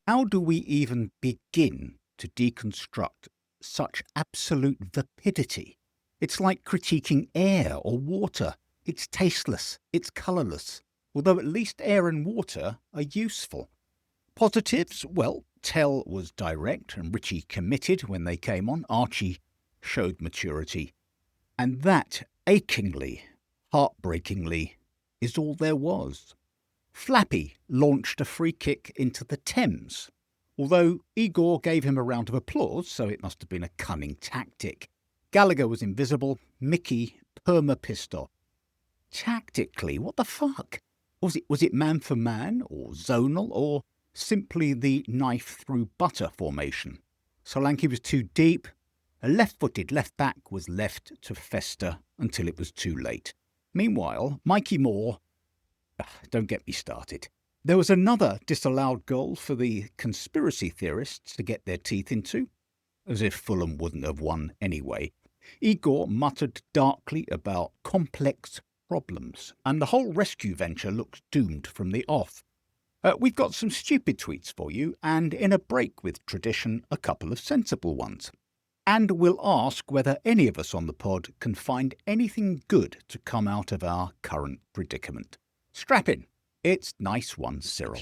How do we even begin to deconstruct such absolute vapidity? It's like critiquing air or water. It's tasteless, it's colourless, although at least air and water are useful. Positives? Well, Tel was direct and Richy committed when they came on. Archie showed maturity. And that, achingly, heartbreakingly, is all there was. Flappy launched a free kick into the Thames, although Igor gave him a round of applause, so it must have been a cunning tactic. Gallagher was invisible, Mickey perma-pissed off. Tactically, what the fuck? Was it man for man, or zonal, or simply the knife through butter formation? Solanke was too deep. A left-footed left-back was left to fester until it was too late. Meanwhile, Mikey Moore... Don't get me started. There was another disallowed goal for the conspiracy theorists to get their teeth into, as if Fulham wouldn't have won anyway. Igor muttered darkly about complex problems, and the whole rescue venture looks doomed from the off. We've got some stupid tweets for you, and in a break with tradition, a couple of sensible ones. And we'll ask whether any of us on the pod can find anything good to come out of our current predicament. Strap in. It's Nice One, Cyril.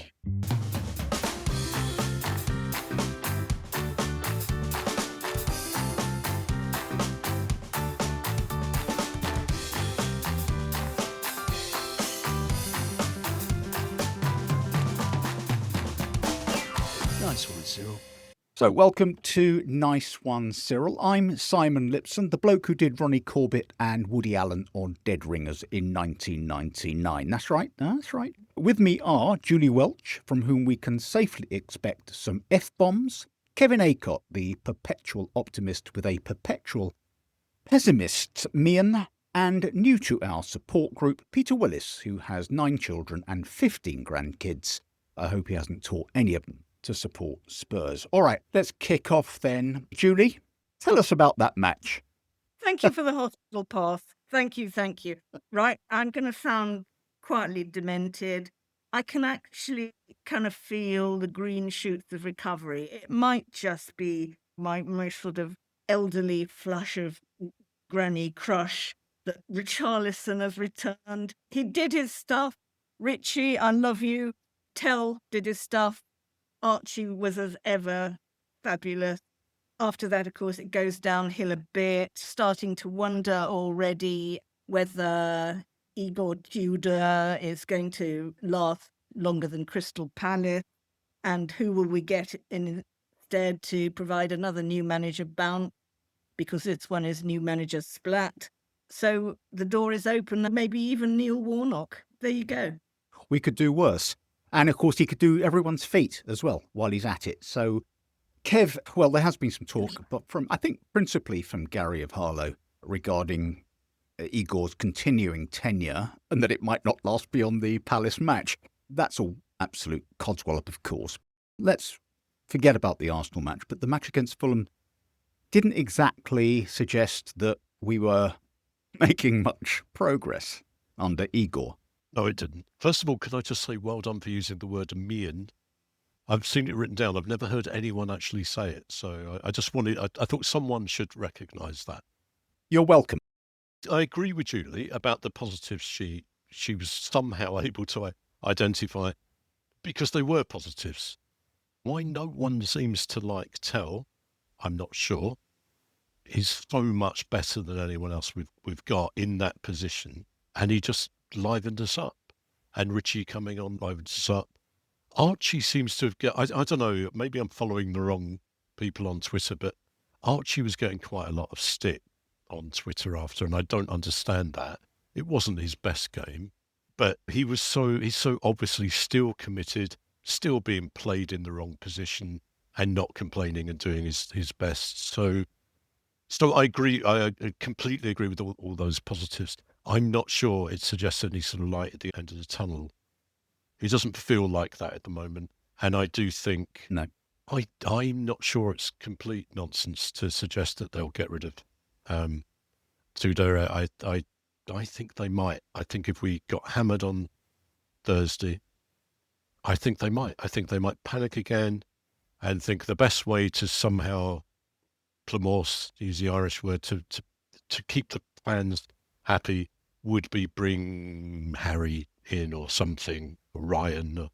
Nice one, Cyril. So welcome to Nice One, Cyril. I'm Simon Lipson, the bloke who did Ronnie Corbett and Woody Allen on Dead Ringers in 1999. That's right, that's right. With me are Julie Welch, from whom we can safely expect some F-bombs, Kevin Acott, the perpetual optimist with a perpetual pessimist mien, and new to our support group, Peter Willis, who has 9 children and 15 grandkids. I hope he hasn't taught any of them to support Spurs. All right, let's kick off then. Julie, tell us about that match. Thank you for the hospital path. Thank you. Right, I'm going to sound quietly demented. I can actually kind of feel the green shoots of recovery. It might just be my sort of elderly flush of granny crush that Richarlison has returned. He did his stuff. Richy, I love you. Tel did his stuff. Archie was as ever fabulous. After that, of course, it goes downhill a bit, starting to wonder already whether Igor Tudor is going to last longer than Crystal Palace, and who will we get instead to provide another new manager bounce, because this one is new manager splat. So the door is open, maybe even Neil Warnock. There you go. We could do worse. And, of course, he could do everyone's feet as well while he's at it. So, Kev, well, there has been some talk, but I think principally from Gary of Harlow regarding Igor's continuing tenure and that it might not last beyond the Palace match. That's all absolute codswallop, of course. Let's forget about the Arsenal match, but the match against Fulham didn't exactly suggest that we were making much progress under Igor. No, it didn't. First of all, can I just say well done for using the word "mean"? I've seen it written down. I've never heard anyone actually say it. So I just wanted, I thought someone should recognise that. You're welcome. I agree with Julie about the positives she was somehow able to identify, because they were positives. Why no one seems to like Tel, I'm not sure. He's so much better than anyone else we've got in that position. And he just livened us up. And Richy coming on livened us up. Archie seems to have I don't know, maybe I'm following the wrong people on Twitter, but Archie was getting quite a lot of stick on Twitter after, and I don't understand that. It wasn't his best game, but he's so obviously still committed, still being played in the wrong position and not complaining and doing his best. So I agree. I completely agree with all those positives. I'm not sure it suggests any sort of light at the end of the tunnel. He doesn't feel like that at the moment. And I do think... No. I'm not sure it's complete nonsense to suggest that they'll get rid of Tudor. I think they might. I think if we got hammered on Thursday, I think they might. I think they might panic again. and think the best way to somehow plamorse, to use the Irish word, to keep the fans happy would be bring Harry in or something, or Ryan. Or,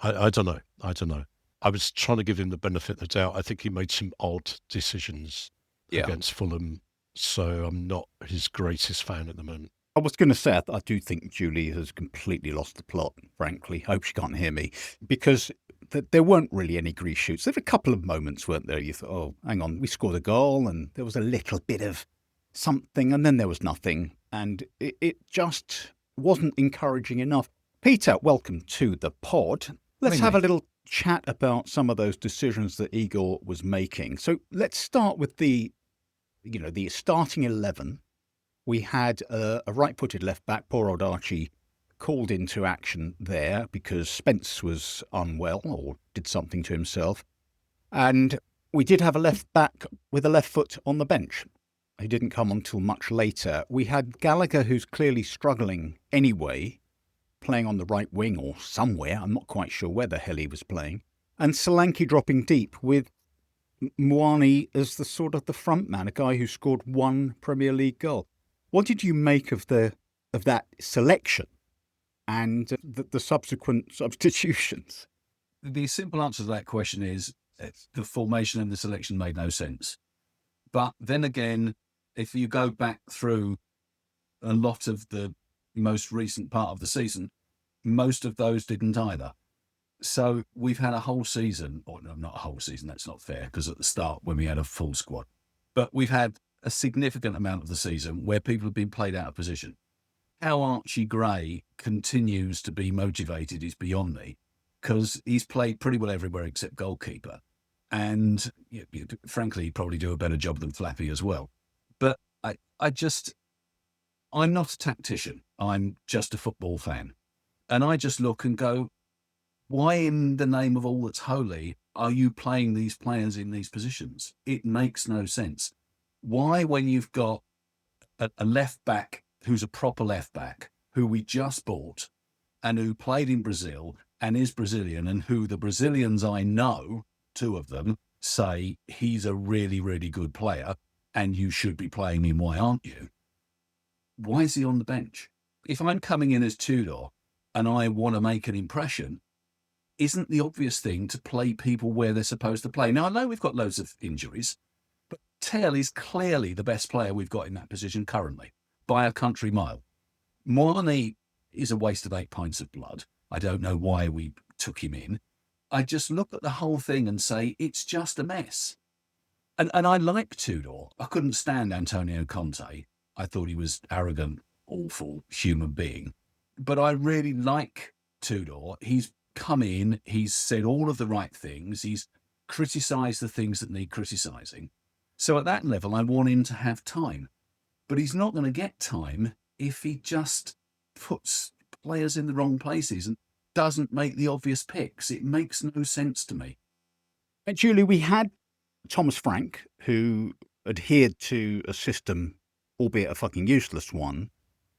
I don't know. I was trying to give him the benefit of the doubt. I think he made some odd decisions against Fulham, so I'm not his greatest fan at the moment. I was going to say, I do think Julie has completely lost the plot, frankly. Hope she can't hear me. Because there weren't really any grease shoots. There were a couple of moments, weren't there? You thought, oh, hang on, we scored a goal and there was a little bit of something and then there was nothing. And it just wasn't encouraging enough. Peter, welcome to the pod. Let's have a little chat about some of those decisions that Igor was making. So let's start with the starting 11. We had a right-footed left-back, poor old Archie, called into action there because Spence was unwell or did something to himself. And we did have a left-back with a left foot on the bench. He didn't come until much later. We had Gallagher, who's clearly struggling anyway, playing on the right wing or somewhere. I'm not quite sure where the hell he was playing. And Solanke dropping deep with Moani as the sort of the front man, a guy who scored one Premier League goal. What did you make of that selection and the subsequent substitutions? The simple answer to that question is the formation and the selection made no sense. But then again, if you go back through a lot of the most recent part of the season, most of those didn't either. So we've had a whole season, or no, not a whole season, that's not fair, because at the start when we had a full squad, but we've had a significant amount of the season where people have been played out of position. How Archie Gray continues to be motivated is beyond me, because he's played pretty well everywhere except goalkeeper. And frankly, he'd probably do a better job than Flappy as well. But I'm not a tactician. I'm just a football fan. And I just look and go, why in the name of all that's holy are you playing these players in these positions? It makes no sense. Why, when you've got a left back who's a proper left back, who we just bought and who played in Brazil and is Brazilian, and who the Brazilians I know, two of them, say he's a really, really good player and you should be playing him, why aren't you? Why is he on the bench? If I'm coming in as Tudor and I want to make an impression, isn't the obvious thing to play people where they're supposed to play? Now, I know we've got loads of injuries, but Tel is clearly the best player we've got in that position currently, by a country mile. Moani is a waste of 8 pints of blood. I don't know why we took him in. I just look at the whole thing and say, it's just a mess. And I like Tudor. I couldn't stand Antonio Conte. I thought he was arrogant, awful human being. But I really like Tudor. He's come in, he's said all of the right things, he's criticised the things that need criticising. So at that level, I want him to have time. But he's not going to get time if he just puts players in the wrong places and doesn't make the obvious picks. It makes no sense to me. Julie, we had Thomas Frank, who adhered to a system, albeit a fucking useless one,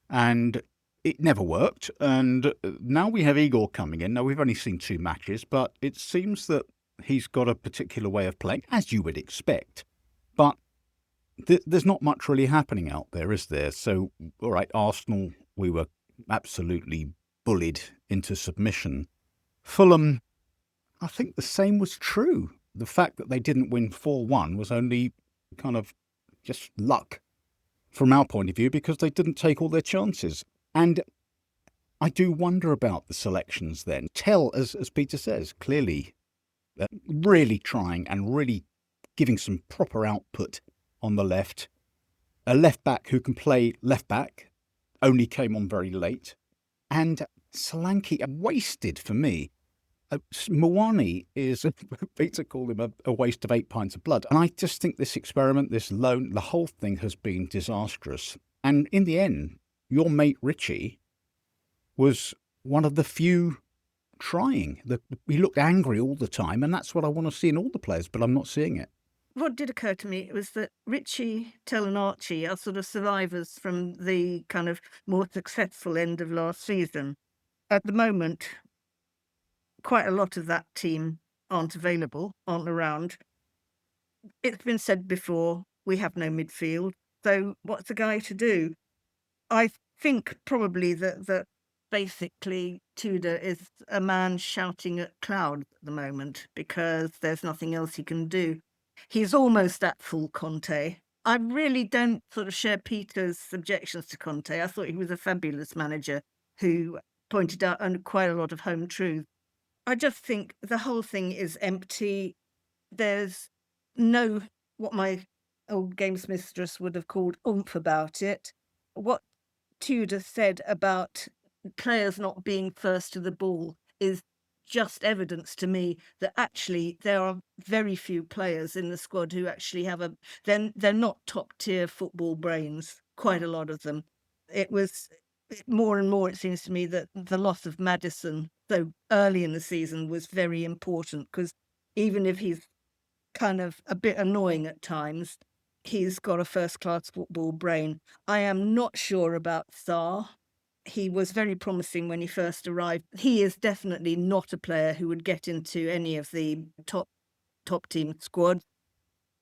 and it never worked. And now we have Igor coming in. Now, we've only seen 2 matches, but it seems that he's got a particular way of playing, as you would expect. But there's not much really happening out there, is there? So, all right, Arsenal, we were absolutely bullied into submission. Fulham, I think the same was true. The fact that they didn't win 4-1 was only kind of just luck from our point of view, because they didn't take all their chances. And I do wonder about the selections then. Tel, as Peter says, clearly really trying and really giving some proper output on the left. A left back who can play left back only came on very late. And Solanke, wasted for me. Moani is, Peter called him a waste of 8 pints of blood. And I just think this experiment, this loan, the whole thing has been disastrous. And in the end, your mate Richy was one of the few trying. He looked angry all the time, and that's what I want to see in all the players, but I'm not seeing it. What did occur to me was that Richy, Tel and Archie are sort of survivors from the kind of more successful end of last season. At the moment, quite a lot of that team aren't available, aren't around. It's been said before, we have no midfield. So what's the guy to do? I think probably that basically Tudor is a man shouting at clouds at the moment because there's nothing else he can do. He's almost at full Conte. I really don't sort of share Peter's objections to Conte. I thought he was a fabulous manager who pointed out quite a lot of home truths. I just think the whole thing is empty. There's no, what my old games mistress would have called oomph about it. What Tudor said about players not being first to the ball is just evidence to me that actually there are very few players in the squad who actually have they're not top tier football brains, quite a lot of them. It was more and more, it seems to me, that the loss of Maddison so early in the season was very important, because even if he's kind of a bit annoying at times, he's got a first-class football brain. I am not sure about Sarr. He was very promising when he first arrived. He is definitely not a player who would get into any of the top team squads.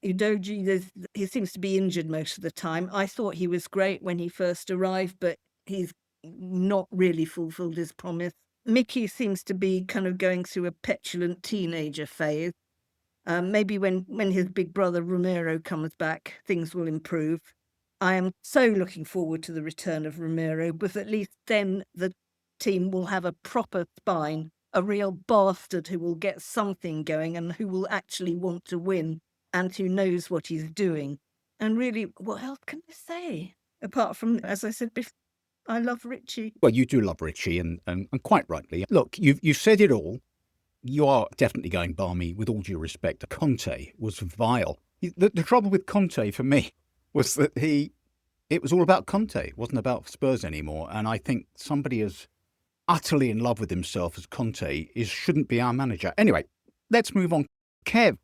Udogie, he seems to be injured most of the time. I thought he was great when he first arrived, but he's not really fulfilled his promise. Mickey seems to be kind of going through a petulant teenager phase. Maybe when his big brother Romero comes back, things will improve. I am so looking forward to the return of Romero, because at least then the team will have a proper spine, a real bastard who will get something going and who will actually want to win and who knows what he's doing. And really, what else can I say? Apart from, as I said before, I love Richy. Well, you do love Richy, and quite rightly. Look, you've said it all. You are definitely going balmy, with all due respect. Conte was vile. The trouble with Conte for me was that it was all about Conte. It wasn't about Spurs anymore. And I think somebody as utterly in love with himself as Conte shouldn't be our manager. Anyway, let's move on. Kev,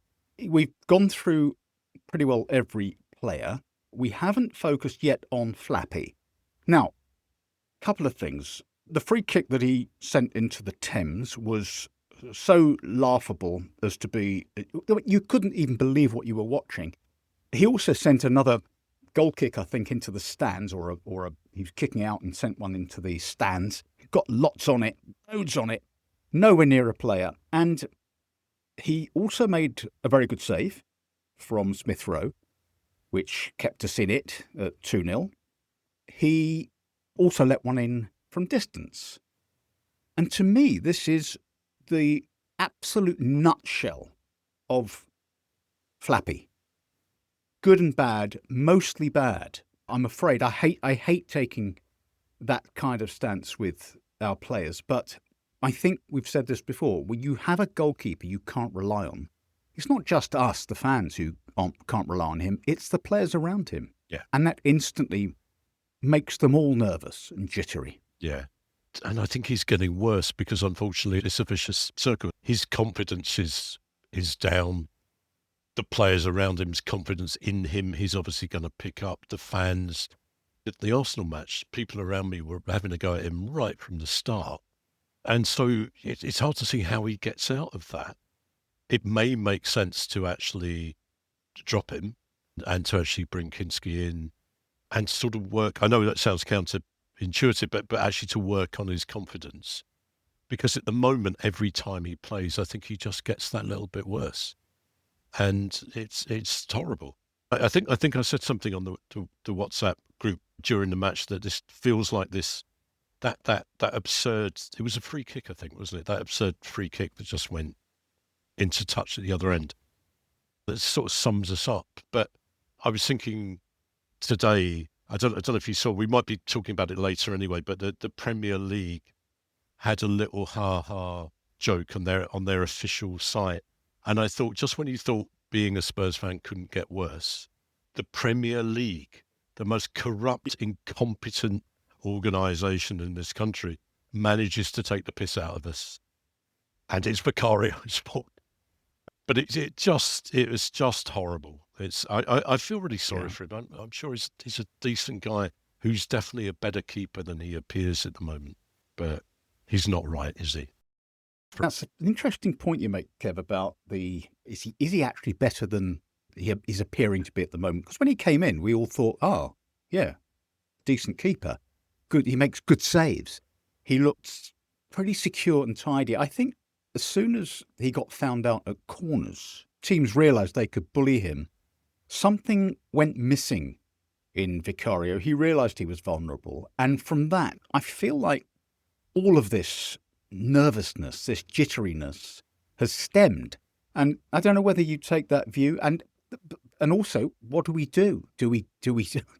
we've gone through pretty well every player. We haven't focused yet on Flappy. Now, a couple of things. The free kick that he sent into the Thames was so laughable as to be, you couldn't even believe what you were watching. He also sent another goal kick, I think, into the stands, or he was kicking out and sent one into the stands. Got lots on it, loads on it, nowhere near a player. And he also made a very good save from Smith Rowe, which kept us in it at 2-0. He also let one in from distance. And to me, this is the absolute nutshell of Flappy. Good and bad, mostly bad. I'm afraid I hate taking that kind of stance with our players, but I think we've said this before. When you have a goalkeeper you can't rely on, it's not just us, the fans, who can't rely on him. It's the players around him. Yeah. And that instantly makes them all nervous and jittery. Yeah. And I think he's getting worse because, unfortunately, it's a vicious circle. His confidence is down. The players around him's confidence in him, he's obviously going to pick up. The fans. At the Arsenal match, people around me were having a go at him right from the start. And so it's hard to see how he gets out of that. It may make sense to actually drop him and to actually bring Kinski in and sort of work. I know that sounds counterintuitive, but actually to work on his confidence. Because at the moment, every time he plays, I think he just gets that little bit worse. And it's horrible. I think I said something on the WhatsApp group during the match that this feels like that absurd. It was a free kick, I think, wasn't it? That absurd free kick that just went into touch at the other end. That sort of sums us up. But I was thinking today, I don't know if you saw. We might be talking about it later anyway. But the Premier League had a little ha-ha joke on their official site, and I thought, just when you thought being a Spurs fan couldn't get worse, the Premier League, the most corrupt, incompetent organisation in this country, manages to take the piss out of us. And it's Vicario sport. But it was just horrible. I feel really sorry for him. I'm sure he's a decent guy who's definitely a better keeper than he appears at the moment. But he's not right, is he? That's an interesting point you make, Kev, about is he actually better than he is appearing to be at the moment? Because when he came in, we all thought, oh, yeah, decent keeper. Good, he makes good saves. He looked pretty secure and tidy. I think as soon as he got found out at corners, teams realised they could bully him. Something went missing in Vicario. He realised he was vulnerable. And from that, I feel like all of this nervousness, this jitteriness has stemmed. And I don't know whether you take that view. And also, what do we do? Do we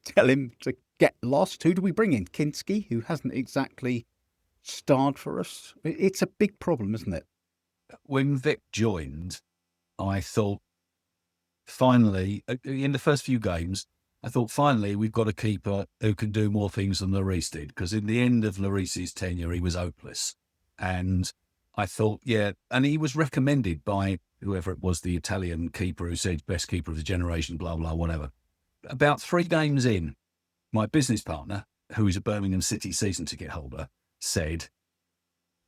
tell him to get lost? Who do we bring in? Kinski, who hasn't exactly starred for us? It's a big problem, isn't it? When Vic joined, I thought, finally, in the first few games, I thought, finally, we've got a keeper who can do more things than Lloris did. Because in the end of Lloris's tenure, he was hopeless. And I thought, yeah, and he was recommended by whoever it was, the Italian keeper who said best keeper of the generation, blah, blah, whatever. About 3 games in, my business partner, who is a Birmingham City season ticket holder, said,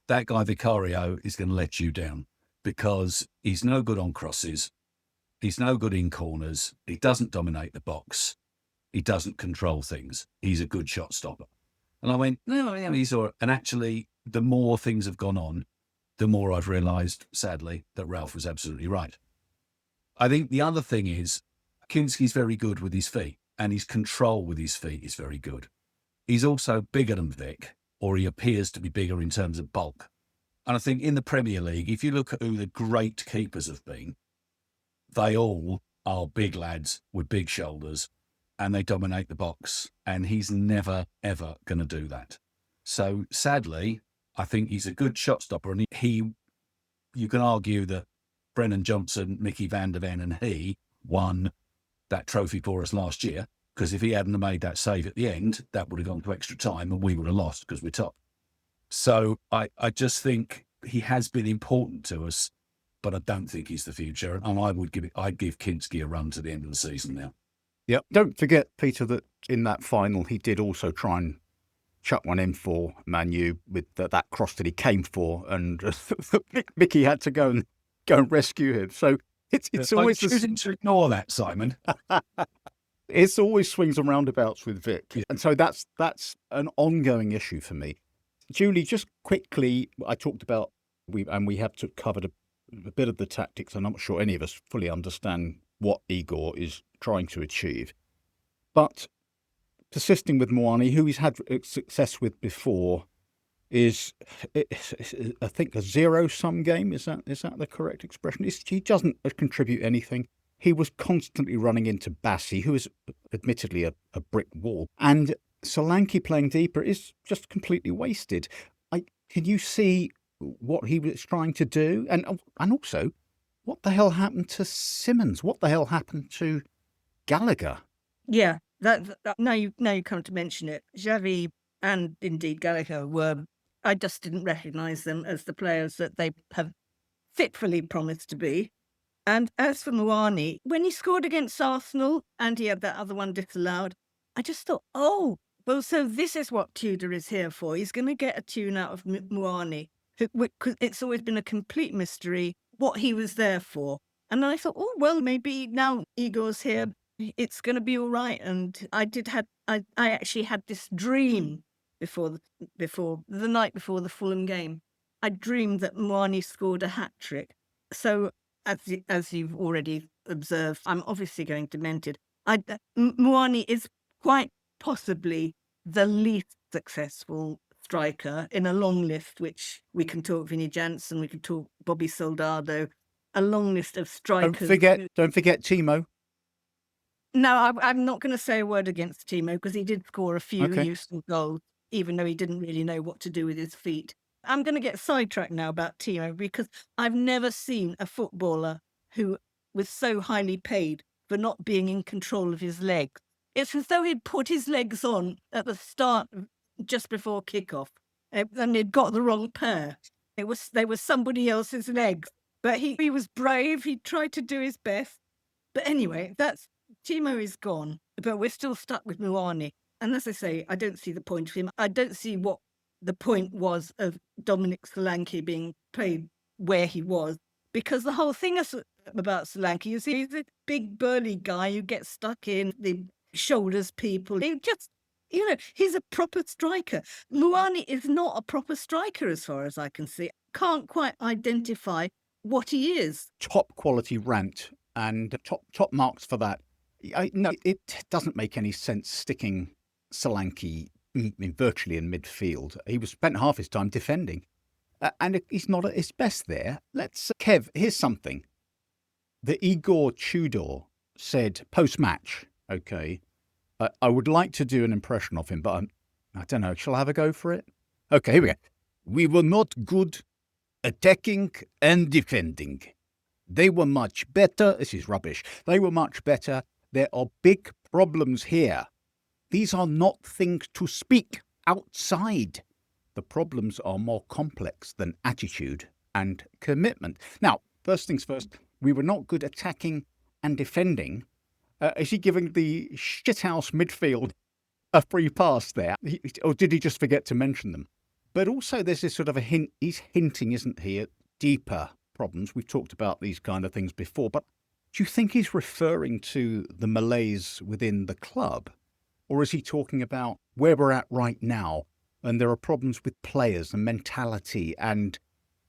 that guy Vicario is going to let you down because he's no good on crosses. He's no good in corners. He doesn't dominate the box. He doesn't control things. He's a good shot stopper. And I went, no, he's all right. And actually, the more things have gone on, the more I've realised, sadly, that Ralph was absolutely right. I think the other thing is, Kinski's very good with his feet, and his control with his feet is very good. He's also bigger than Vic, or he appears to be bigger in terms of bulk. And I think in the Premier League, if you look at who the great keepers have been, they all are big lads with big shoulders, and they dominate the box. And he's never, ever going to do that. So sadly, I think he's a good shot stopper. And you can argue that Brennan Johnson, Mickey van der Ven, and he won that trophy for us last year. Because if he hadn't made that save at the end, that would have gone to extra time and we would have lost because we're top. So I just think he has been important to us, but I don't think he's the future. And I'd give Kinski a run to the end of the season now. Yeah. Don't forget, Peter, that in that final, he did also try and chuck one in for Man U with that cross that he came for, and Mickey had to go and rescue him. So it's always choosing to ignore that, Simon. It's always swings and roundabouts with Vic, Yeah. and so that's an ongoing issue for me. Julie, just quickly, I talked about we have covered a bit of the tactics. I'm not sure any of us fully understand what Igor is trying to achieve, but persisting with Moani, who he's had success with before, is I think a zero-sum game. Is that the correct expression? He doesn't contribute anything. He was constantly running into Bassi, who is admittedly a brick wall, and Solanke playing deeper is just completely wasted. Can you see what he was trying to do, and also what the hell happened to Simmons? What the hell happened to Gallagher? Yeah, that now you come to mention it. Xavi and indeed Gallagher I just didn't recognise them as the players that they have fitfully promised to be. And as for Moani, when he scored against Arsenal and he had that other one disallowed, I just thought, oh, well, so this is what Tudor is here for. He's going to get a tune out of Moani. It's always been a complete mystery what he was there for. And I thought, oh, well, maybe now Igor's here, it's going to be all right. And I actually had this dream before the night before the Fulham game. I dreamed that Moani scored a hat-trick. So as you've already observed, I'm obviously going demented. Moani is quite possibly the least successful striker in a long list, which we can talk Vinnie Janssen, we can talk Bobby Soldado, a long list of strikers. Don't forget Timo. No, I'm not going to say a word against Timo because he did score a few Okay. useful goals, even though he didn't really know what to do with his feet. I'm going to get sidetracked now about Timo because I've never seen a footballer who was so highly paid for not being in control of his legs. It's as though he'd put his legs on at the start, just before kickoff, and he'd got the wrong pair. They were somebody else's legs. But he was brave. He tried to do his best. But anyway, Timo is gone. But we're still stuck with Moani. And as I say, I don't see the point of him. I don't see what the point was of Dominic Solanke being paid where he was. Because the whole thing about Solanke, you see, he's a big burly guy who gets stuck in the shoulders people. He just, he's a proper striker. Muani is not a proper striker as far as I can see. Can't quite identify what he is. Top quality rant and top marks for that. No, it doesn't make any sense sticking Solanke virtually in midfield. He was spent half his time defending. And he's not at his best there. Kev, here's something that Igor Tudor said post-match, okay? I would like to do an impression of him, but I don't know. Shall I have a go for it? Okay, here we go. We were not good attacking and defending. They were much better. This is rubbish. They were much better. There are big problems here. These are not things to speak outside. The problems are more complex than attitude and commitment. Now, first things first, we were not good attacking and defending. Is he giving the shithouse midfield a free pass there? Or did he just forget to mention them? But also there's this sort of a hint, he's hinting, isn't he, at deeper problems. We've talked about these kind of things before, but do you think he's referring to the malaise within the club? Or is he talking about where we're at right now? And there are problems with players and mentality and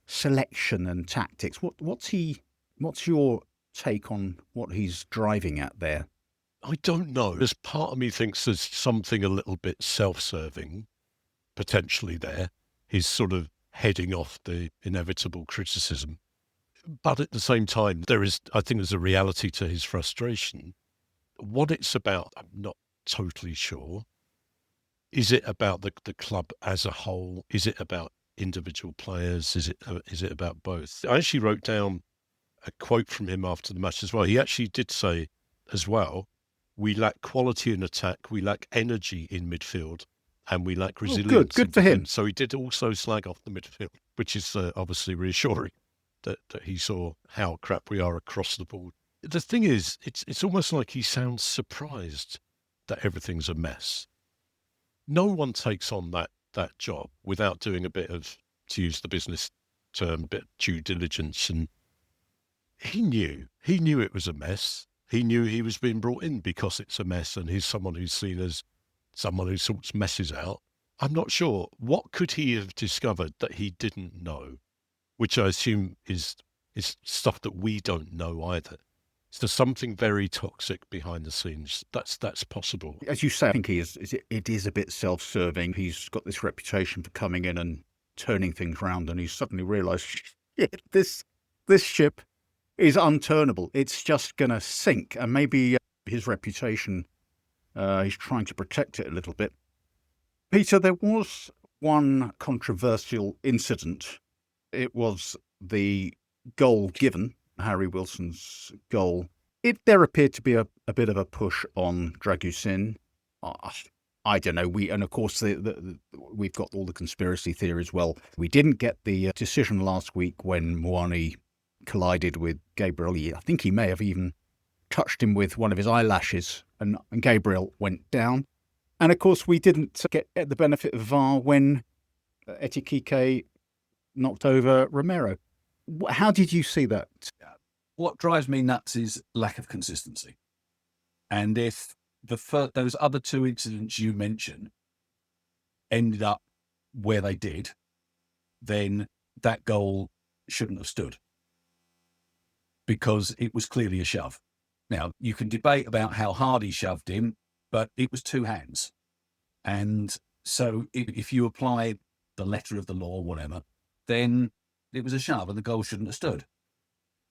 selection and tactics. What's your take on what he's driving at there? I don't know. There's part of me thinks there's something a little bit self-serving potentially there. He's sort of heading off the inevitable criticism. But at the same time, I think there's a reality to his frustration. What it's about, I'm not totally sure. Is it about the club as a whole? Is it about individual players? Is it about both? I actually wrote down a quote from him after the match as well. He actually did say as well, we lack quality in attack, we lack energy in midfield, and we lack resilience. Good for him. So he did also slag off the midfield, which is obviously reassuring that he saw how crap we are across the board. The thing is, it's almost like he sounds surprised that everything's a mess. No one takes on that job without doing a bit of, to use the business term, a bit of due diligence. And he knew it was a mess. He knew he was being brought in because it's a mess, and he's someone who's seen as someone who sorts messes out. I'm not sure. What could he have discovered that he didn't know? Which I assume is stuff that we don't know either. So there's something very toxic behind the scenes. That's possible. As you say, I think it is a bit self-serving. He's got this reputation for coming in and turning things around, and he's suddenly realised, shit, this ship is unturnable. It's just going to sink. And maybe his reputation, he's trying to protect it a little bit. Peter, there was one controversial incident. It was the goal given, Harry Wilson's goal. There appeared to be a bit of a push on Dragusin. I don't know. And of course, we've got all the conspiracy theories. Well, we didn't get the decision last week when Muani collided with Gabriel. I think he may have even touched him with one of his eyelashes, and Gabriel went down. And of course, we didn't get the benefit of VAR when Etikike knocked over Romero. How did you see that? What drives me nuts is lack of consistency. And if those other two incidents you mentioned ended up where they did, then that goal shouldn't have stood, because it was clearly a shove. Now, you can debate about how hard he shoved him, but it was two hands. And so if you apply the letter of the law or whatever, then it was a shove and the goal shouldn't have stood.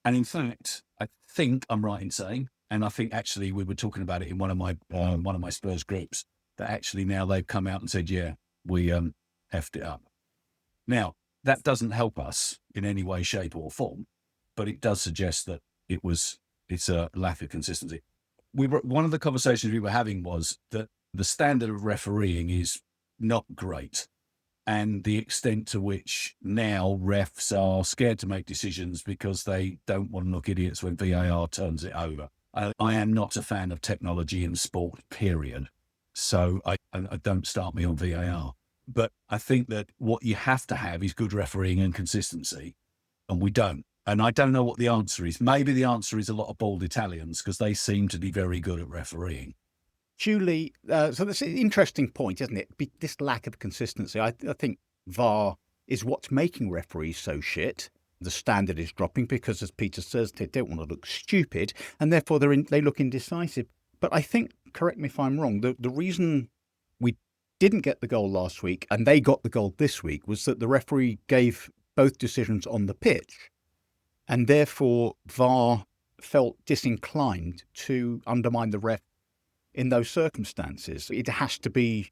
And in fact, I think I'm right in saying, and I think actually we were talking about it in one of my Spurs groups, that actually now they've come out and said, yeah, we effed it up. Now, that doesn't help us in any way, shape or form, but it does suggest that it's a lack of consistency. One of the conversations we were having was that the standard of refereeing is not great, and the extent to which now refs are scared to make decisions because they don't want to look idiots when VAR turns it over. I am not a fan of technology in sport, period. So I don't start me on VAR. But I think that what you have to have is good refereeing and consistency. and we don't. And I don't know what the answer is. Maybe the answer is a lot of bald Italians, because they seem to be very good at refereeing. Julie, so that's an interesting point, isn't it? This lack of consistency. I think VAR is what's making referees so shit. The standard is dropping because, as Peter says, they don't want to look stupid, and therefore they look indecisive. But I think, correct me if I'm wrong, the reason we didn't get the goal last week and they got the goal this week was that the referee gave both decisions on the pitch, and therefore VAR felt disinclined to undermine the ref in those circumstances. It has to be,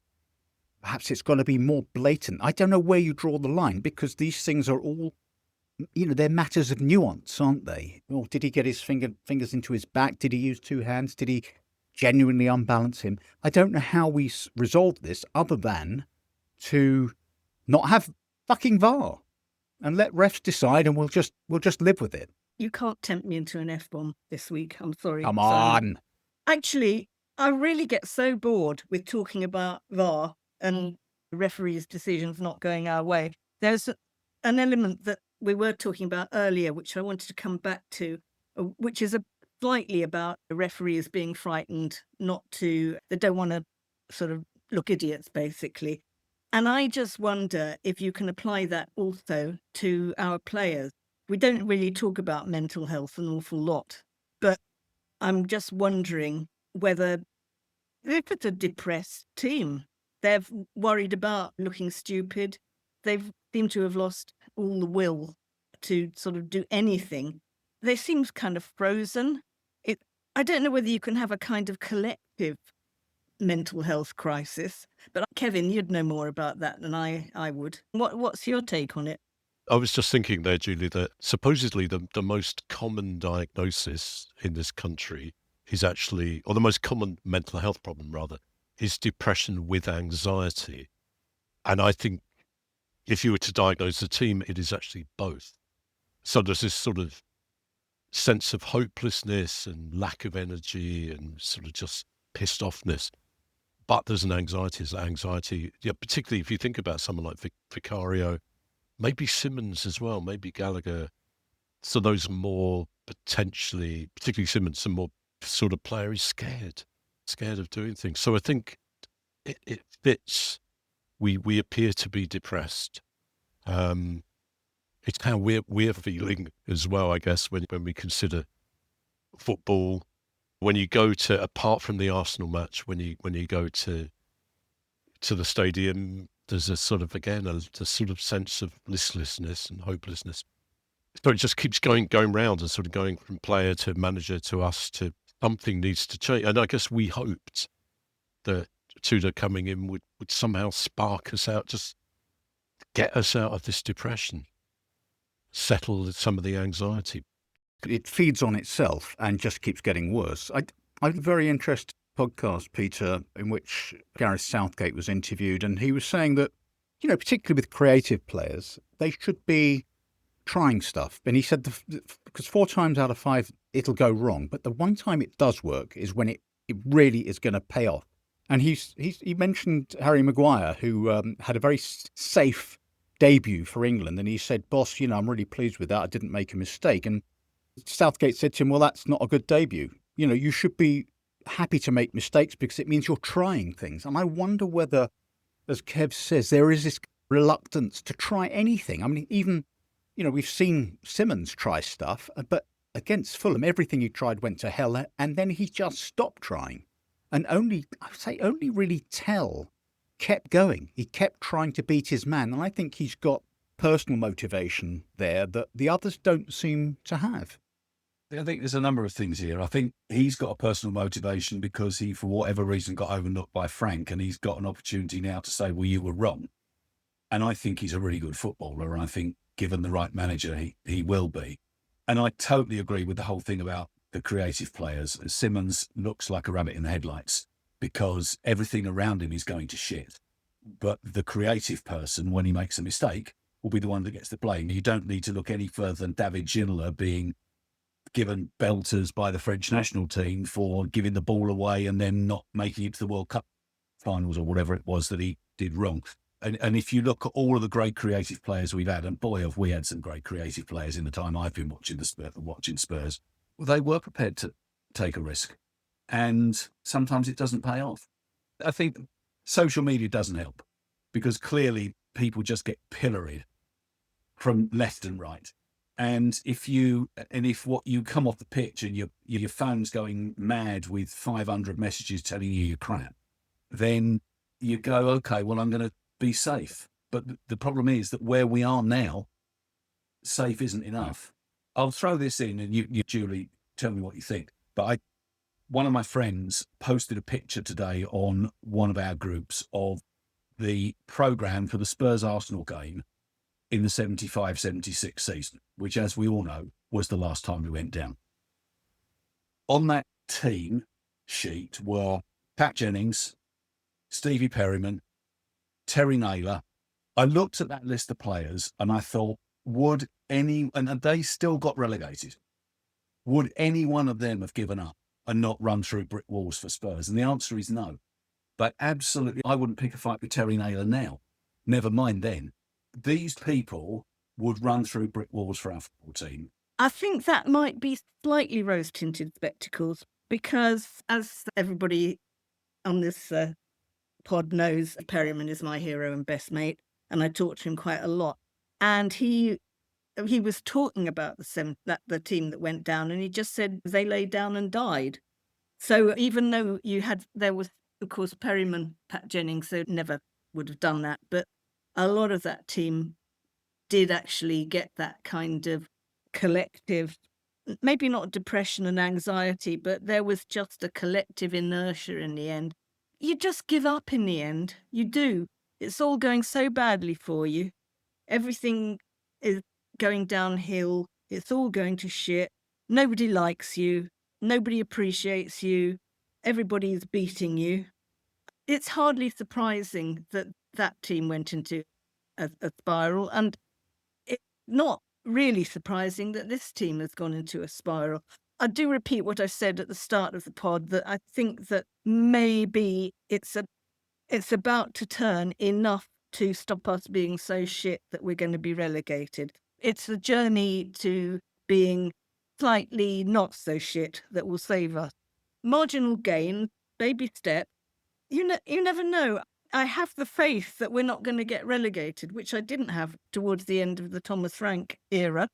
perhaps it's got to be more blatant. I don't know where you draw the line, because these things are all, they're matters of nuance, aren't they? Well, did he get his fingers into his back? Did he use two hands? Did he genuinely unbalance him? I don't know how we resolve this other than to not have fucking VAR and let refs decide, and we'll just live with it. You can't tempt me into an F-bomb this week. I'm sorry. Come on. Actually, I really get so bored with talking about VAR and referees' decisions not going our way. There's an element that we were talking about earlier, which I wanted to come back to, which is slightly about the referees being frightened they don't want to sort of look idiots, basically. And I just wonder if you can apply that also to our players. We don't really talk about mental health an awful lot, but I'm just wondering whether if it's a depressed team, they're worried about looking stupid. They seem to have lost all the will to sort of do anything. They seem kind of frozen. I don't know whether you can have a kind of collective mental health crisis, but Kevin, you'd know more about that than I would. What's your take on it? I was just thinking there, Julie, that supposedly the most common diagnosis in this country is actually, or the most common mental health problem rather, is depression with anxiety. And I think if you were to diagnose the team, it is actually both. So there's this sort of sense of hopelessness and lack of energy and sort of just pissed offness. But there's an anxiety, yeah, particularly if you think about someone like Vicario, maybe Simmons as well, maybe Gallagher. So those more potentially, particularly Simmons, some more sort of player is scared of doing things. So I think it fits. We appear to be depressed. It's how we're feeling as well, I guess, when we consider football. When you go to, apart from the Arsenal match, when you go to the stadium, there's a sort of, again, a sort of sense of listlessness and hopelessness. So it just keeps going round and sort of going from player to manager to us to something needs to change. And I guess we hoped that Tudor coming in would somehow spark us out, just get us out of this depression, settle some of the anxiety. It feeds on itself and just keeps getting worse. I had a very interesting podcast, Peter, in which Gareth Southgate was interviewed, and he was saying that, particularly with creative players, they should be trying stuff. And he said, because 4 times out of 5, it'll go wrong. But the one time it does work is when it really is going to pay off. And he mentioned Harry Maguire, who had a very safe debut for England. And he said, boss, I'm really pleased with that. I didn't make a mistake. And Southgate said to him, well, that's not a good debut. You should be happy to make mistakes because it means you're trying things. And I wonder whether, as Kev says, there is this reluctance to try anything. I mean, even, we've seen Simmons try stuff, but against Fulham, everything he tried went to hell, and then he just stopped trying. And only really Tel kept going. He kept trying to beat his man. And I think he's got personal motivation there that the others don't seem to have. I think there's a number of things here. I think he's got a personal motivation because he, for whatever reason, got overlooked by Frank, and he's got an opportunity now to say, well, you were wrong. And I think he's a really good footballer. And I think given the right manager, he will be. And I totally agree with the whole thing about the creative players. Simmons looks like a rabbit in the headlights because everything around him is going to shit. But the creative person, when he makes a mistake, will be the one that gets the blame. You don't need to look any further than David Ginola being given belters by the French national team for giving the ball away and then not making it to the World Cup finals or whatever it was that he did wrong. And if you look at all of the great creative players we've had, and boy, have we had some great creative players in the time I've been watching Spurs, well, they were prepared to take a risk. And sometimes it doesn't pay off. I think social media doesn't help, because clearly people just get pilloried from left and right. And if what you come off the pitch and your phone's going mad with 500 messages telling you you're crap, then you go, okay, well, I'm going to be safe. But the problem is that where we are now, safe isn't enough. I'll throw this in, and you Julie, tell me what you think. But one of my friends posted a picture today on one of our groups of the programme for the Spurs-Arsenal game in the 75-76 season, which, as we all know, was the last time we went down. On that team sheet were Pat Jennings, Stevie Perryman, Terry Naylor. I looked at that list of players and I thought, and they still got relegated, would any one of them have given up and not run through brick walls for Spurs? And the answer is no. But absolutely, I wouldn't pick a fight with Terry Naylor now. Never mind then. These people would run through brick walls for our football team. I think that might be slightly rose-tinted spectacles, because as everybody on this pod knows, Perryman is my hero and best mate, and I talk to him quite a lot. And he was talking about the team that went down, and he just said they lay down and died. So even though there was, of course, Perryman, Pat Jennings, so never would have done that, but a lot of that team did actually get that kind of collective, maybe not depression and anxiety, but there was just a collective inertia in the end. You just give up in the end. You do. It's all going so badly for you. Everything is going downhill. It's all going to shit. Nobody likes you. Nobody appreciates you. Everybody's beating you. It's hardly surprising that team went into a spiral, and it's not really surprising that this team has gone into a spiral. I do repeat what I said at the start of the pod, that I think that maybe it's about to turn enough to stop us being so shit that we're going to be relegated. It's a journey to being slightly not so shit that will save us. Marginal gain, baby step. You never know. I have the faith that we're not going to get relegated, which I didn't have towards the end of the Thomas Frank era.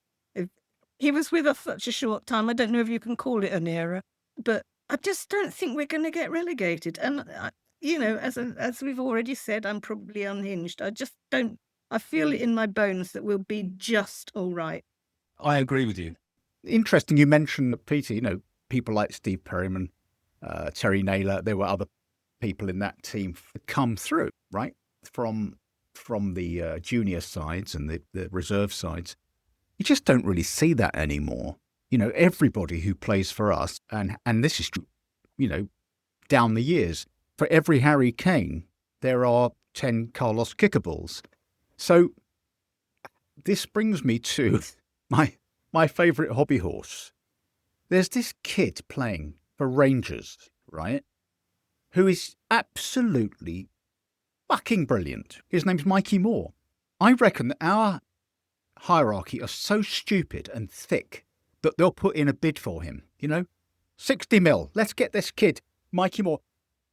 He was with us such a short time. I don't know if you can call it an era, but I just don't think we're going to get relegated. And, as we've already said, I'm probably unhinged. I just don't. I feel it in my bones that we'll be just all right. I agree with you. Interesting you mentioned, Peter, people like Steve Perryman, Terry Naylor. There were other people in that team come through, right, from the junior sides and the reserve sides. You just don't really see that anymore. Everybody who plays for us, and this is true, down the years, for every Harry Kane, there are 10 Carlos Kickaballs. So this brings me to my favourite hobby horse. There's this kid playing for Rangers, right, who is absolutely fucking brilliant. His name's Mikey Moore. I reckon that our hierarchy are so stupid and thick that they'll put in a bid for him, 60 mil. Let's get this kid, Mikey Moore.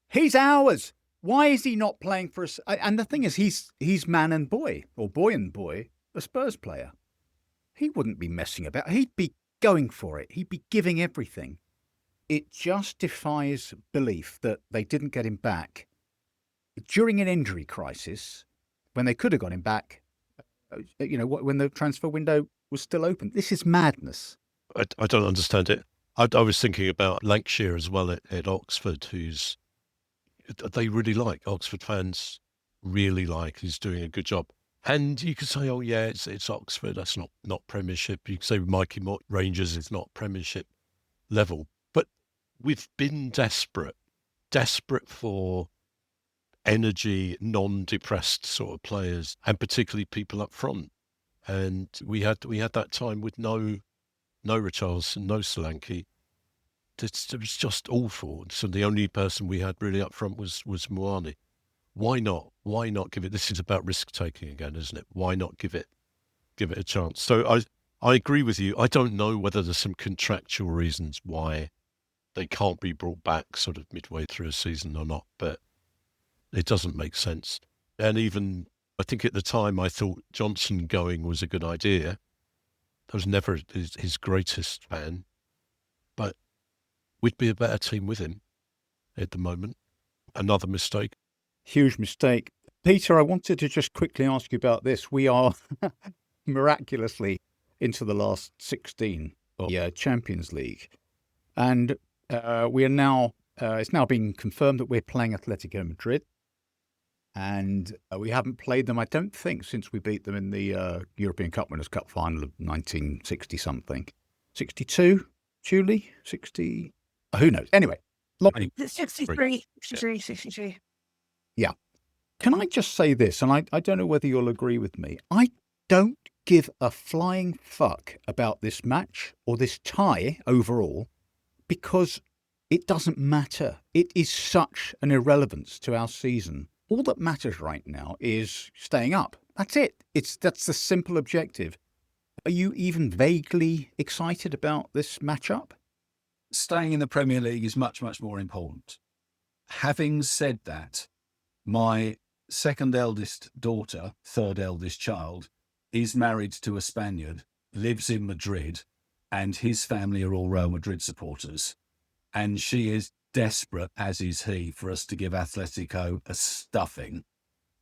He's ours. Why is he not playing for us? And the thing is, he's man and boy, or boy and boy, a Spurs player. He wouldn't be messing about. He'd be going for it. He'd be giving everything. It just defies belief that they didn't get him back during an injury crisis when they could have got him back, when the transfer window was still open. This is madness. I don't understand it. I was thinking about Lancashire as well at Oxford, they really like. Oxford fans really like. He's doing a good job. And you could say, oh, yeah, it's Oxford. That's not Premiership. You could say Mikey Mott Rangers is not Premiership level. But we've been desperate for energy, non-depressed sort of players, and particularly people up front. And we had that time with no Richarlison, no Solanke. It was just awful. So the only person we had really up front was Moani. Why not? Why not give it? This is about risk taking again, isn't it? Why not give it a chance? So I agree with you. I don't know whether there's some contractual reasons why they can't be brought back sort of midway through a season or not, but it doesn't make sense. And even, I think at the time I thought Johnson going was a good idea. I was never his greatest fan, but we'd be a better team with him at the moment. Another mistake. Huge mistake. Peter, I wanted to just quickly ask you about this. We are miraculously into the last 16 of the Champions League. And we are now, it's now been confirmed that we're playing Atletico Madrid. And we haven't played them, I don't think, since we beat them in the European Cup Winners' Cup final of 1960-something. 62, Julie? 60? Who knows? Anyway. 63. 63. Yeah. Can I just say this, and I don't know whether you'll agree with me. I don't give a flying fuck about this match or this tie overall because it doesn't matter. It is such an irrelevance to our season. All that matters right now is staying up. That's it. That's the simple objective. Are you even vaguely excited about this matchup? Staying in the Premier League is much, much more important. Having said that, my second eldest daughter, third eldest child, is married to a Spaniard, lives in Madrid, and his family are all Real Madrid supporters. And she is desperate, as is he, for us to give Atletico a stuffing.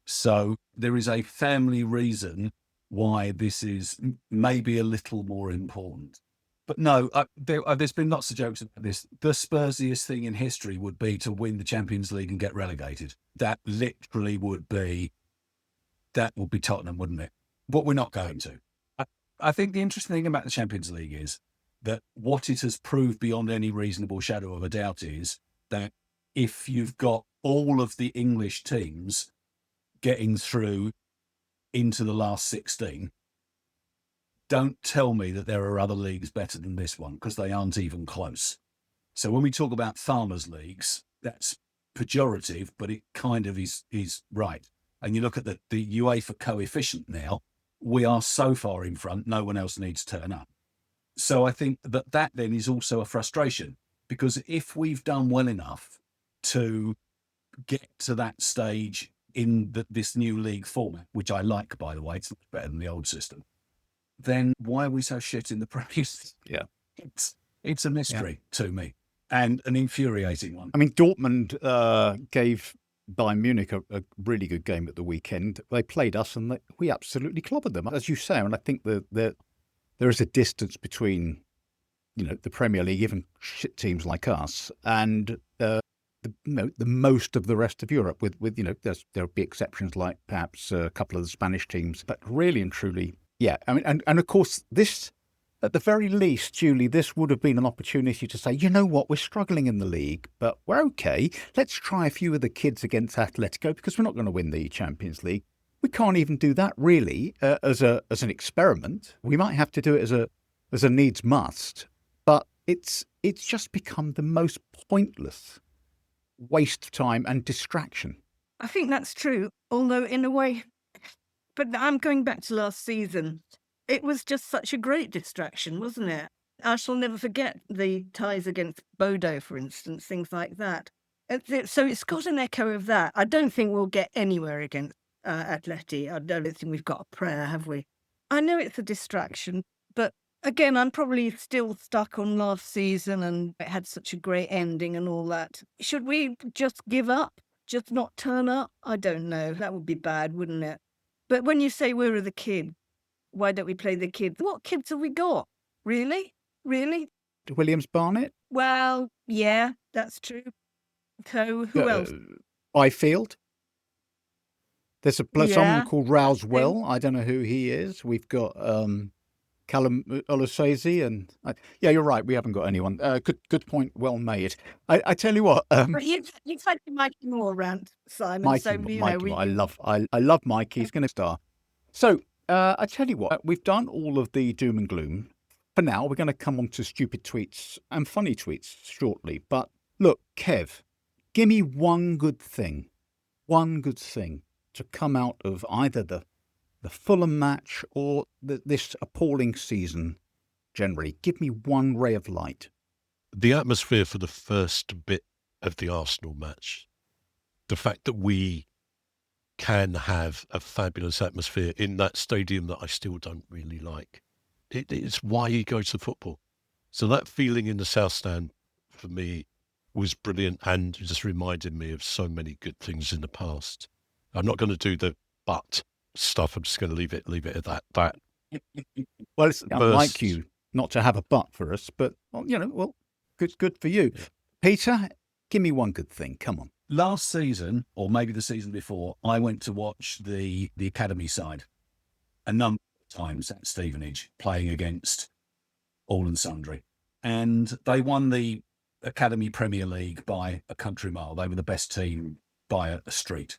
So there is a family reason why this is maybe a little more important. But no, there's been lots of jokes about this. The Spursiest thing in history would be to win the Champions League and get relegated. That literally would be Tottenham, wouldn't it? But we're not going to. I think the interesting thing about the Champions League is that what it has proved beyond any reasonable shadow of a doubt is that if you've got all of the English teams getting through into the last 16, don't tell me that there are other leagues better than this one, because they aren't even close. So when we talk about farmers' leagues, that's pejorative, but it kind of is right. And you look at the UEFA coefficient now, we are so far in front, no one else needs to turn up. So I think that then is also a frustration, because if we've done well enough to get to that stage in this new league format, which I like, by the way, it's much better than the old system, then why are we so shit in the Premier League? Yeah. It's a mystery to me, and an infuriating one. I mean, Dortmund gave Bayern Munich a really good game at the weekend. They played us and we absolutely clobbered them, as you say. And I think that there is a distance between, the Premier League, even shit teams like us, and the most of the rest of Europe. With there'll be exceptions like perhaps a couple of the Spanish teams, but really and truly, yeah. I mean, and of course this. At the very least, Julie, this would have been an opportunity to say, you know what, we're struggling in the league, but we're okay. Let's try a few of the kids against Atletico because we're not going to win the Champions League. We can't even do that really as an experiment. We might have to do it as a needs must, but it's just become the most pointless waste of time and distraction. I think that's true, although in a way, but I'm going back to last season. It was just such a great distraction, wasn't it? I shall never forget the ties against Bodo, for instance, things like that. So it's got an echo of that. I don't think we'll get anywhere against Atleti. I don't think we've got a prayer, have we? I know it's a distraction, but again, I'm probably still stuck on last season and it had such a great ending and all that. Should we just give up? Just not turn up? I don't know. That would be bad, wouldn't it? But when you say where are the kids? Why don't we play the kids? What kids have we got? Really? Williams Barnett? Well, yeah, that's true. So who else? Byfield. There's someone called Rousewell. him. I don't know who he is. We've got Callum Oluseze and yeah, you're right. We haven't got anyone. Good point. Well made. I tell you what. But you've had your Mikey Moore rant, Simon. Mikey, I love Mikey. He's going to star. So. I tell you what, we've done all of the doom and gloom. For now, we're going to come on to stupid tweets and funny tweets shortly. But look, Kev, give me one good thing one good thing to come out of either the Fulham match or this appalling season generally. Give me one ray of light. The atmosphere for the first bit of the Arsenal match. The fact that we can have a fabulous atmosphere in that stadium that I still don't really like. It's why you go to football. So that feeling in the South Stand for me was brilliant and just reminded me of so many good things in the past. I'm not going to do the but stuff. I'm just going to leave it at that. Well, it's unlike you not to have a but for us, but good for you. Yeah. Peter, give me one good thing. Come on. Last season, or maybe the season before, I went to watch the academy side a number of times at Stevenage, playing against all and sundry. And they won the Academy Premier League by a country mile. They were the best team by a street.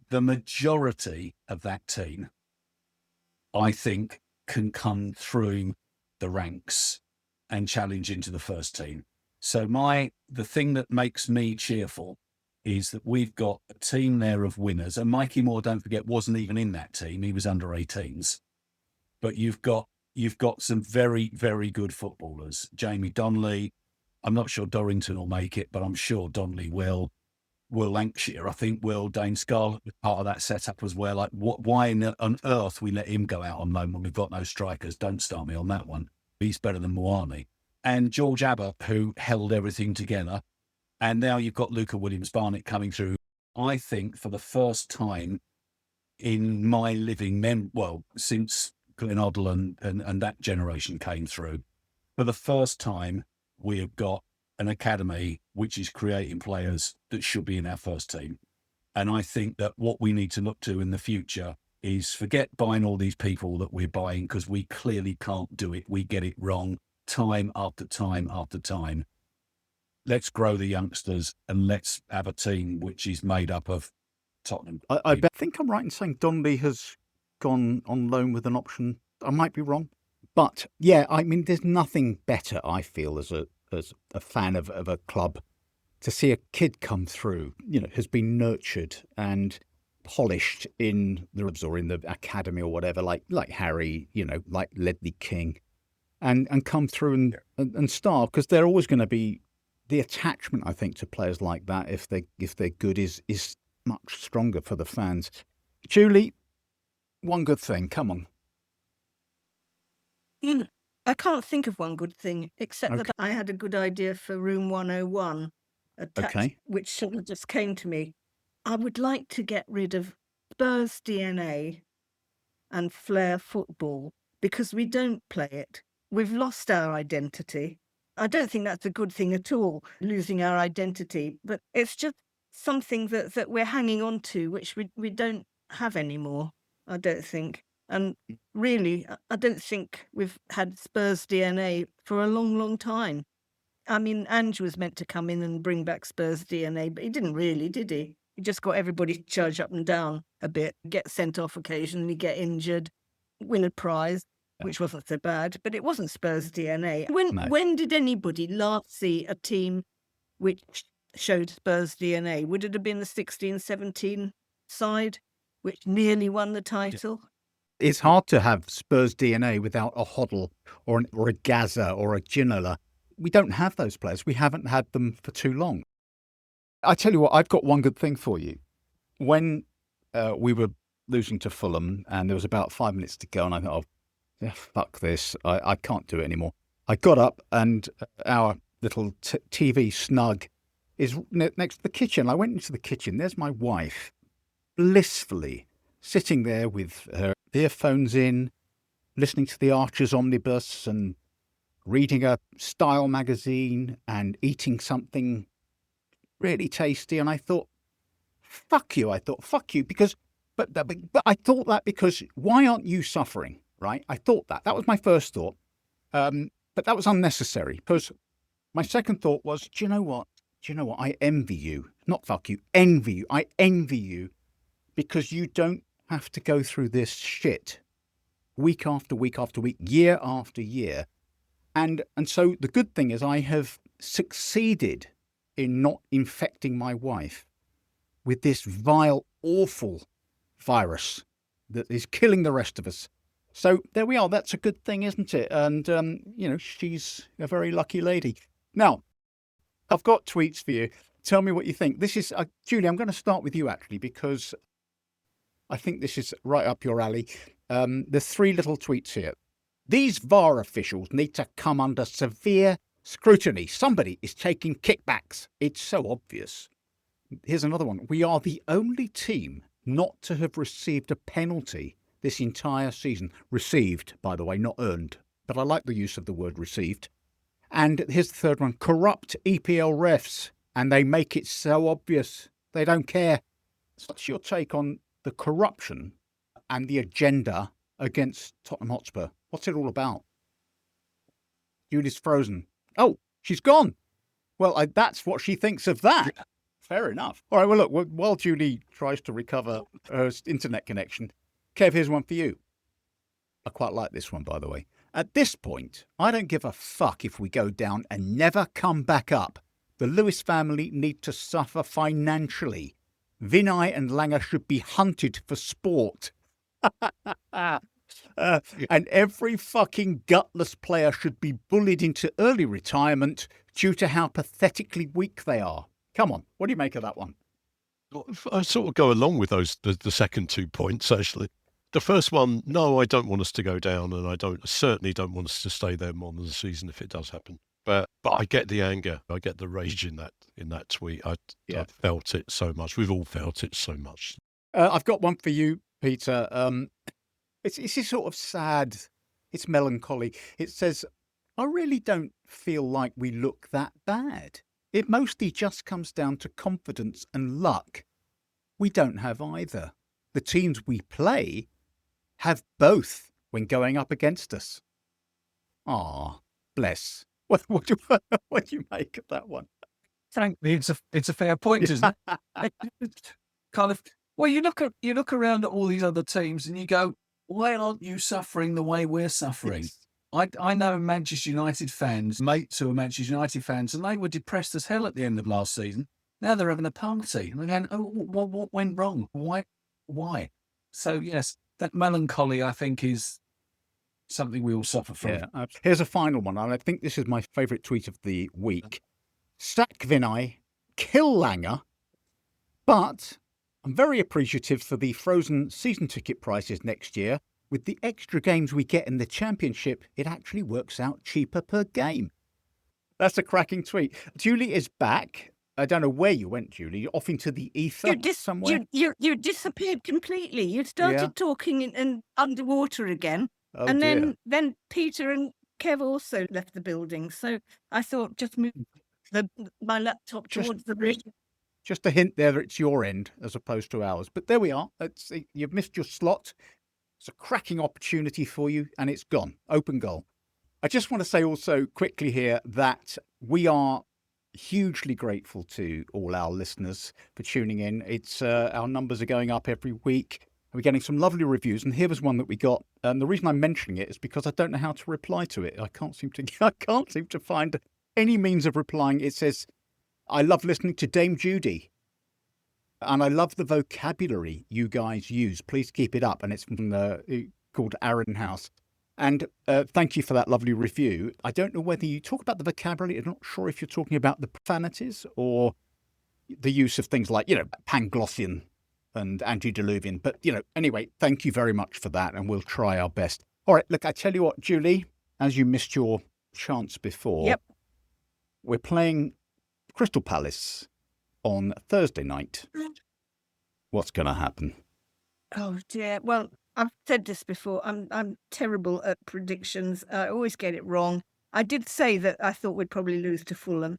The majority of that team, I think, can come through the ranks and challenge into the first team. So the thing that makes me cheerful is that we've got a team there of winners. And Mikey Moore, don't forget, wasn't even in that team. He was under 18s. But you've got some very, very good footballers. Jamie Donnelly, I'm not sure Dorrington will make it, but I'm sure Donnelly will. Will Lancashire, I think, will. Dane Scarlett was part of that setup as well. Like, why on earth we let him go out on loan when we've got no strikers? Don't start me on that one. He's better than Moani. And George Abbott, who held everything together. And now you've got Luca Williams-Barnett coming through. I think for the first time in my living since Glenn Oddle and that generation came through, for the first time we have got an academy which is creating players that should be in our first team. And I think that what we need to look to in the future is forget buying all these people that we're buying, because we clearly can't do it. We get it wrong time after time after time. Let's grow the youngsters and let's have a team which is made up of Tottenham. I think I'm right in saying Donnelly has gone on loan with an option. I might be wrong. But yeah, I mean, there's nothing better, I feel, as a fan of a club, to see a kid come through, has been nurtured and polished in the Ribs or in the academy or whatever, like Harry, like Ledley King, and come through and star, because they're always going to be the attachment, I think, to players like that, if they're good, is much stronger for the fans. Julie, one good thing, come on. I can't think of one good thing, except that I had a good idea for Room 101, which sort of just came to me. I would like to get rid of Spurs DNA and flair football, because we don't play it. We've lost our identity. I don't think that's a good thing at all, losing our identity, but it's just something that we're hanging on to, which we don't have anymore, I don't think. And really, I don't think we've had Spurs DNA for a long, long time. I mean, Ange was meant to come in and bring back Spurs DNA, but he didn't really, did he? He just got everybody to charge up and down a bit, get sent off occasionally, get injured, win a prize, which wasn't so bad, but it wasn't Spurs DNA. When did anybody last see a team which showed Spurs DNA? Would it have been the 16-17 side, which nearly won the title? It's hard to have Spurs DNA without a Hoddle or a Gaza or a Ginola. We don't have those players. We haven't had them for too long. I tell you what, I've got one good thing for you. When we were losing to Fulham and there was about 5 minutes to go, and I thought, fuck this, I can't do it anymore. I got up, and our little TV snug is next to the kitchen. I went into the kitchen. There's my wife, blissfully sitting there with her earphones in, listening to the Archers Omnibus and reading a style magazine and eating something really tasty. And I thought, fuck you. But I thought that because why aren't you suffering, right? I thought that. That was my first thought. But that was unnecessary, because my second thought was, do you know what? I envy you. Not fuck you, envy you. I envy you, because you don't have to go through this shit week after week after week, year after year. And so the good thing is I have succeeded in not infecting my wife with this vile, awful virus that is killing the rest of us. So there we are. That's a good thing, isn't it? And, she's a very lucky lady. Now, I've got tweets for you. Tell me what you think. This is, Julie, I'm going to start with you, actually, because I think this is right up your alley. There's 3 little tweets here. These VAR officials need to come under severe scrutiny. Somebody is taking kickbacks. It's so obvious. Here's another one. We are the only team not to have received a penalty this entire season. Received, by the way, not earned. But I like the use of the word received. And here's the third one. Corrupt EPL refs. And they make it so obvious. They don't care. So what's your take on the corruption and the agenda against Tottenham Hotspur? What's it all about? Julie's frozen. Oh, she's gone. Well, that's what she thinks of that. Fair enough. All right, well, look, while Julie tries to recover her internet connection, Kev, here's one for you. I quite like this one, by the way. At this point, I don't give a fuck if we go down and never come back up. The Lewis family need to suffer financially. Vinay and Langer should be hunted for sport. And every fucking gutless player should be bullied into early retirement due to how pathetically weak they are. Come on, what do you make of that one? I sort of go along with those the second 2 points, actually. The first one, no, I don't want us to go down, and I certainly don't want us to stay there more than the season if it does happen. But I get the anger, I get the rage in that tweet. I felt it so much. We've all felt it so much. I've got one for you, Peter. It's sort of sad. It's melancholy. It says, I really don't feel like we look that bad. It mostly just comes down to confidence and luck. We don't have either. The teams we play have both when going up against us. Ah, bless. What do you make of that one? Frankly, it's a fair point, isn't it? Kind of. Well, you look around at all these other teams and you go, why aren't you suffering the way we're suffering? Yes. I know Manchester United fans, mates who are Manchester United fans, and they were depressed as hell at the end of last season. Now they're having a party. And they're going, oh, what went wrong? Why? So, yes, that melancholy, I think, is something we all suffer from. Yeah. Here's a final one, and I think this is my favourite tweet of the week. Sack Vinay, kill Langer, but I'm very appreciative for the frozen season ticket prices next year. With the extra games we get in the Championship, it actually works out cheaper per game. That's a cracking tweet. Julie is back. I don't know where you went, Julie. Off into the ether somewhere? You disappeared completely. You started talking in underwater again. Oh, and dear. then Peter and Kev also left the building. So I thought just move my laptop towards the bridge. Just a hint there that it's your end as opposed to ours. But there we are. You've missed your slot. It's a cracking opportunity for you, and it's gone. Open goal. I just want to say also quickly here that we are hugely grateful to all our listeners for tuning in. It's our numbers are going up every week. We're getting some lovely reviews, and here was one that we got. And the reason I'm mentioning it is because I don't know how to reply to it. I can't seem to find any means of replying. It says, I love listening to Dame Judy. And I love the vocabulary you guys use. Please keep it up. And it's from called Aaron House. And thank you for that lovely review. I don't know whether you talk about the vocabulary. I'm not sure if you're talking about the profanities or the use of things like, Panglossian and antediluvian. But, anyway, thank you very much for that. And we'll try our best. All right, look, I tell you what, Julie, as you missed your chance before, we're playing Crystal Palace on Thursday night. What's going to happen? Oh dear. Well, I've said this before. I'm terrible at predictions. I always get it wrong. I did say that I thought we'd probably lose to Fulham,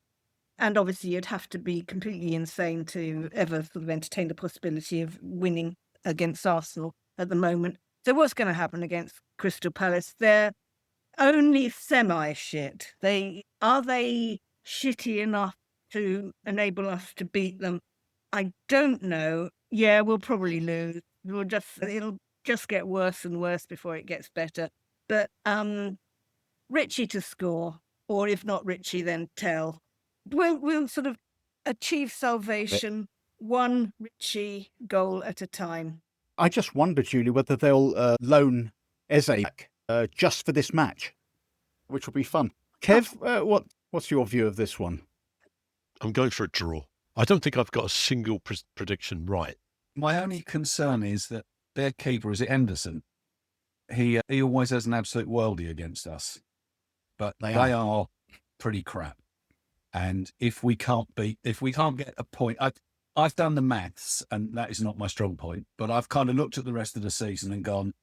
and obviously you'd have to be completely insane to ever sort of entertain the possibility of winning against Arsenal at the moment. So what's going to happen against Crystal Palace? They're only semi-shit. Are they shitty enough to enable us to beat them? I don't know. Yeah, we'll probably lose. It'll just get worse and worse before it gets better. But Richy to score, or if not Richy, then Tel. We'll sort of achieve salvation one Richy goal at a time. I just wonder, Julie, whether they'll loan Eze back just for this match, which will be fun. Kev, what's your view of this one? I'm going for a draw. I don't think I've got a single prediction right. My only concern is that their keeper, is it Henderson? He always has an absolute worldie against us, but they are pretty crap. And if we can't get a point, I've done the maths, and that is not my strong point, but I've kind of looked at the rest of the season and gone,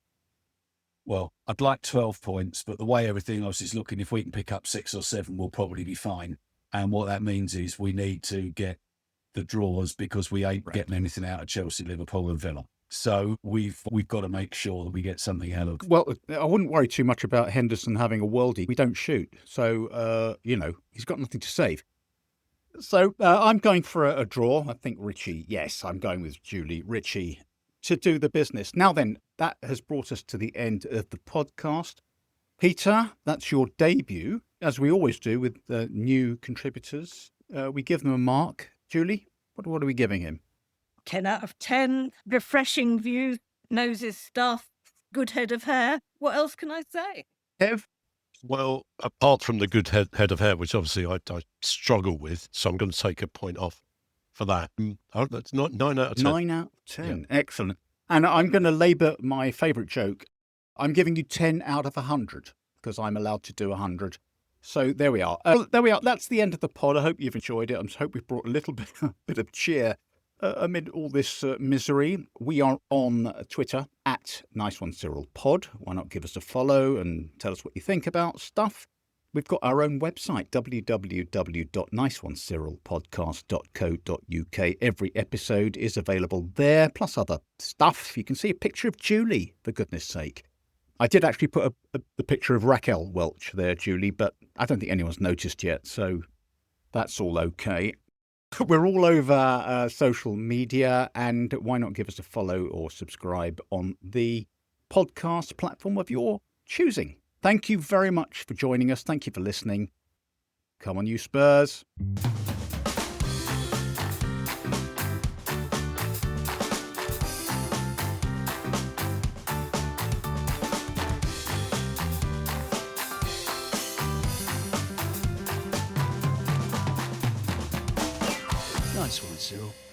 well, I'd like 12 points, but the way everything else is looking, if we can pick up 6 or 7, we'll probably be fine. And what that means is we need to get the draws because we ain't getting anything out of Chelsea, Liverpool and Villa. So we've got to make sure that we get something out of. Well, I wouldn't worry too much about Henderson having a worldie. We don't shoot. So, he's got nothing to save. So I'm going for a draw. I think Richy, yes, I'm going with Julie. Richy to do the business. Now then, that has brought us to the end of the podcast. Peter, that's your debut, as we always do with new contributors. We give them a mark. Julie, what are we giving him? 10 out of 10. Refreshing views, knows his stuff, good head of hair. What else can I say? Kev? Well, apart from the good head of hair, which obviously I struggle with, so I'm going to take a point off for that. That's 9 out of 10. 9 out of 10. Yeah. Excellent. And I'm going to labour my favourite joke. I'm giving you 10 out of 100 because I'm allowed to do 100. So there we are. That's the end of the pod. I hope you've enjoyed it. I hope we've brought a little bit of cheer amid all this misery. We are on Twitter at NiceOneCyrilPod. Why not give us a follow and tell us what you think about stuff? We've got our own website, www.niceonecyrilpodcast.co.uk. Every episode is available there, plus other stuff. You can see a picture of Julie, for goodness sake. I did actually put the picture of Raquel Welch there, Julie, but I don't think anyone's noticed yet, so that's all okay. We're all over social media, and why not give us a follow or subscribe on the podcast platform of your choosing. Thank you very much for joining us. Thank you for listening. Come on, you Spurs. Nice one, Cyril.